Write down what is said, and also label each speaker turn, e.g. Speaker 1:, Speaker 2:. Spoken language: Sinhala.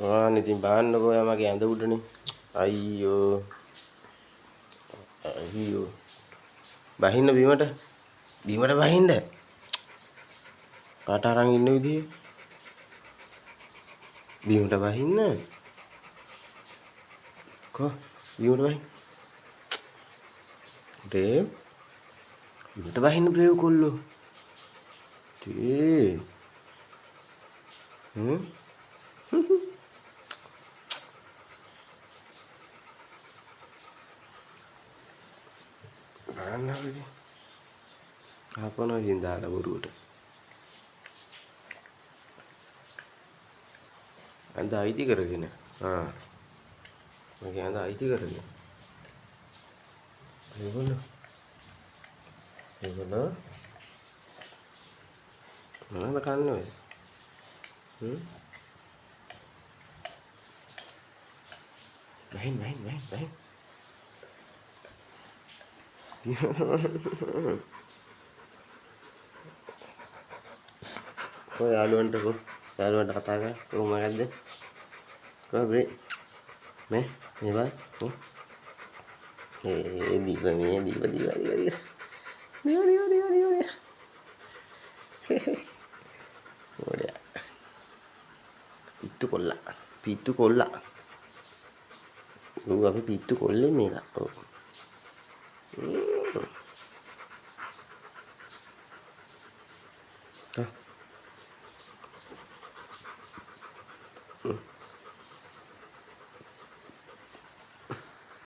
Speaker 1: ඉතින් බාන්නකෝ යා මගේ ඇඳ උඩනේ. අයියෝ. අයියෝ. බහින්න බීමට. බීමට බහින්න. කාට අරන් ඉන්න විදිය. බීමට බහින්න. කො බීමට බහින්න. බ්‍රේව්. බීමට බහින්න බ්‍රේව් කොල්ලෝ. තේ. බලන්න ආපන ඉතින් දාලා බොරුවට. අඳ අයිති කරගෙන. මගේ අඳ අයිති කරගෙන. ඒගොල්ලෝ මොනවද කන්නේ ඔය? බහින්. කොයි යාළුවන්ට කතා කරා කොහොමද? කොහොමද මේ බා දීප ඔඩියා පිට්ටු කොල්ලා ඌ අපි පිට්ටු කොල්ලේ මේක.